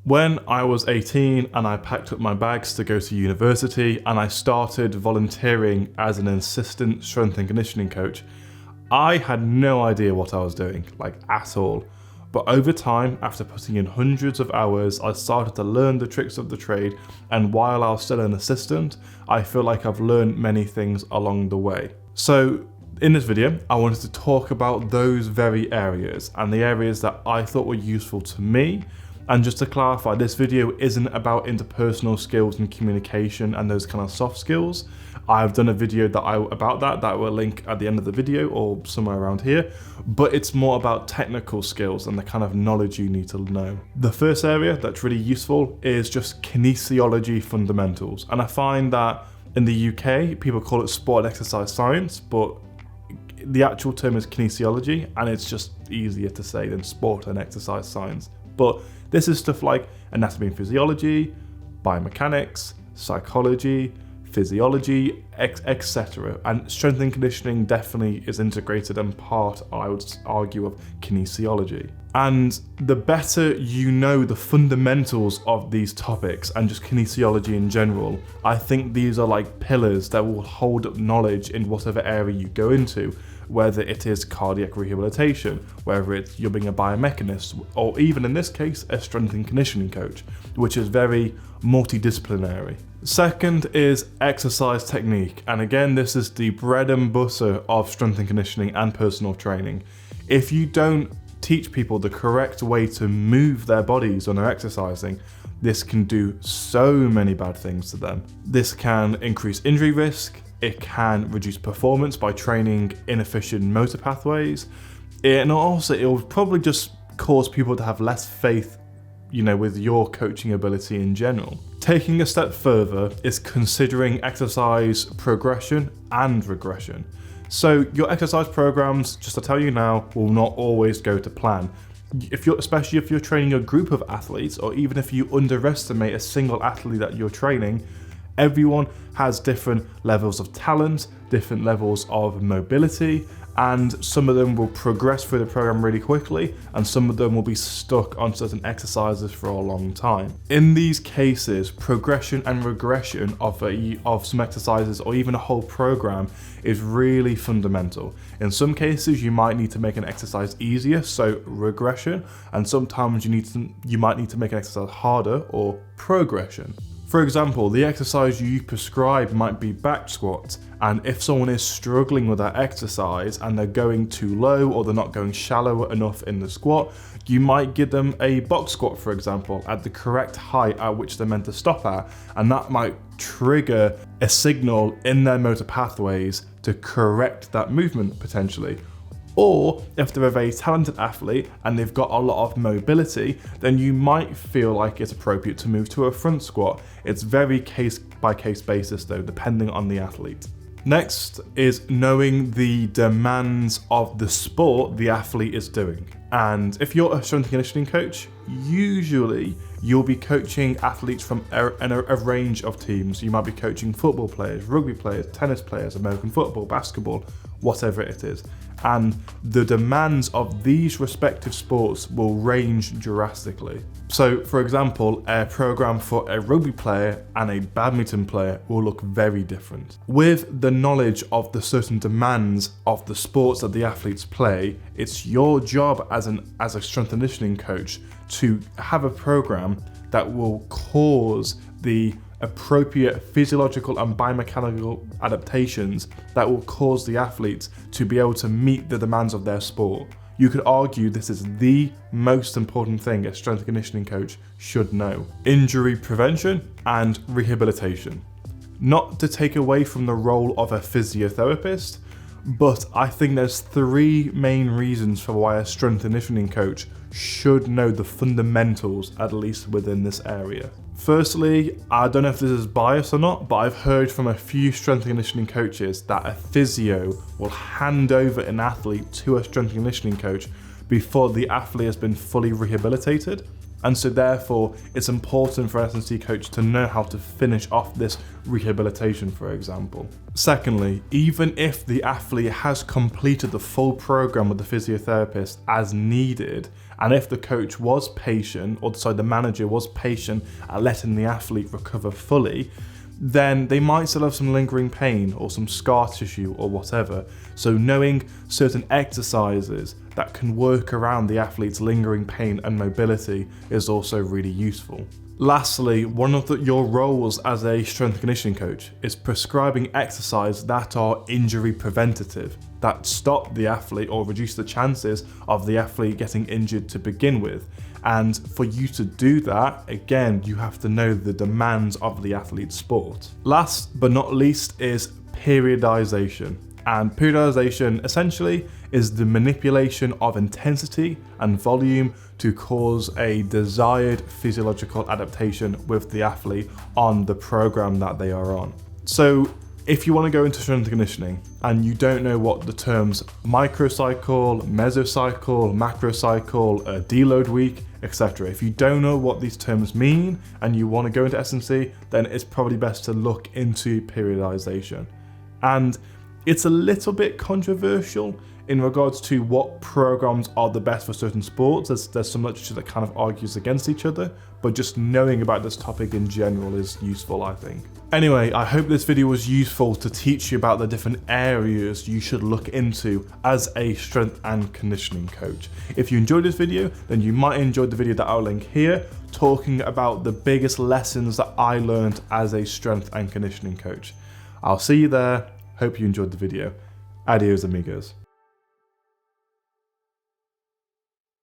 When I was 18 and I packed up my bags to go to university and I started volunteering as an assistant strength and conditioning coach, I had no idea what I was doing, like at all. But over time, after putting in hundreds of hours, I started to learn the tricks of the trade, and while I was still an assistant, I feel like I've learned many things along the way. So in this video, I wanted to talk about those very areas and the areas that I thought were useful to me. And just to clarify, this video isn't about interpersonal skills and communication and those kind of soft skills. I've done a video about that I will link at the end of the video or somewhere around here, but it's more about technical skills and the kind of knowledge you need to know. The first area that's really useful is just kinesiology fundamentals. And I find that in the UK, people call it sport and exercise science, but the actual term is kinesiology, and it's just easier to say than sport and exercise science. But this is stuff like anatomy and physiology, biomechanics, psychology, physiology, etc. And strength and conditioning definitely is integrated and part, I would argue, of kinesiology. And the better you know the fundamentals of these topics and just kinesiology in general, I think these are like pillars that will hold up knowledge in whatever area you go into, whether it is cardiac rehabilitation, whether it's you're being a biomechanist, or even in this case, a strength and conditioning coach, which is very multidisciplinary. Second is exercise technique. And again, this is the bread and butter of strength and conditioning and personal training. If you don't teach people the correct way to move their bodies when they're exercising, this can do so many bad things to them. This can increase injury risk. It can reduce performance by training inefficient motor pathways. And also, it will probably just cause people to have less faith, with your coaching ability in general. Taking a step further is considering exercise progression and regression. So your exercise programs, just to tell you now, will not always go to plan. Especially if you're training a group of athletes, or even if you underestimate a single athlete that you're training, everyone has different levels of talent, different levels of mobility, and some of them will progress through the program really quickly, and some of them will be stuck on certain exercises for a long time. In these cases, progression and regression of some exercises or even a whole program is really fundamental. In some cases, you might need to make an exercise easier, so regression, and sometimes you might need to make an exercise harder, or progression. For example, the exercise you prescribe might be back squats, and if someone is struggling with that exercise and they're going too low or they're not going shallow enough in the squat, you might give them a box squat, for example, at the correct height at which they're meant to stop at, and that might trigger a signal in their motor pathways to correct that movement potentially. Or if they're a very talented athlete and they've got a lot of mobility, then you might feel like it's appropriate to move to a front squat. It's very case by case basis though, depending on the athlete. Next is knowing the demands of the sport the athlete is doing. And if you're a strength and conditioning coach, usually you'll be coaching athletes from a range of teams. You might be coaching football players, rugby players, tennis players, American football, basketball, whatever it is. And the demands of these respective sports will range drastically. So, for example, a program for a rugby player and a badminton player will look very different. With the knowledge of the certain demands of the sports that the athletes play, it's your job as a strength and conditioning coach to have a program that will cause the appropriate physiological and biomechanical adaptations that will cause the athletes to be able to meet the demands of their sport. You could argue this is the most important thing a strength and conditioning coach should know. Injury prevention and rehabilitation. Not to take away from the role of a physiotherapist, but I think there's three main reasons for why a strength and conditioning coach should know the fundamentals, at least within this area. Firstly, I don't know if this is biased or not, but I've heard from a few strength and conditioning coaches that a physio will hand over an athlete to a strength and conditioning coach before the athlete has been fully rehabilitated. And so therefore, it's important for an S&C coach to know how to finish off this rehabilitation, for example. Secondly, even if the athlete has completed the full program with the physiotherapist as needed, And if the coach was patient, or sorry, the manager was patient at letting the athlete recover fully, then they might still have some lingering pain or some scar tissue or whatever. So knowing certain exercises that can work around the athlete's lingering pain and mobility is also really useful. Lastly, one of your roles as a strength and conditioning coach is prescribing exercise that are injury preventative, that stop the athlete or reduce the chances of the athlete getting injured to begin with. And for you to do that, again, you have to know the demands of the athlete's sport. Last but not least is periodization. And periodization essentially is the manipulation of intensity and volume to cause a desired physiological adaptation with the athlete on the program that they are on. So if you want to go into strength and conditioning and you don't know what the terms microcycle, mesocycle, macrocycle, deload week, etc. If you don't know what these terms mean and you want to go into S&C, then it's probably best to look into periodization. And it's a little bit controversial in regards to what programs are the best for certain sports. There's some literature that kind of argues against each other, but just knowing about this topic in general is useful, I think. Anyway, I hope this video was useful to teach you about the different areas you should look into as a strength and conditioning coach. If you enjoyed this video, then you might enjoy the video that I'll link here, talking about the biggest lessons that I learned as a strength and conditioning coach. I'll see you there. Hope you enjoyed the video. Adios, amigos.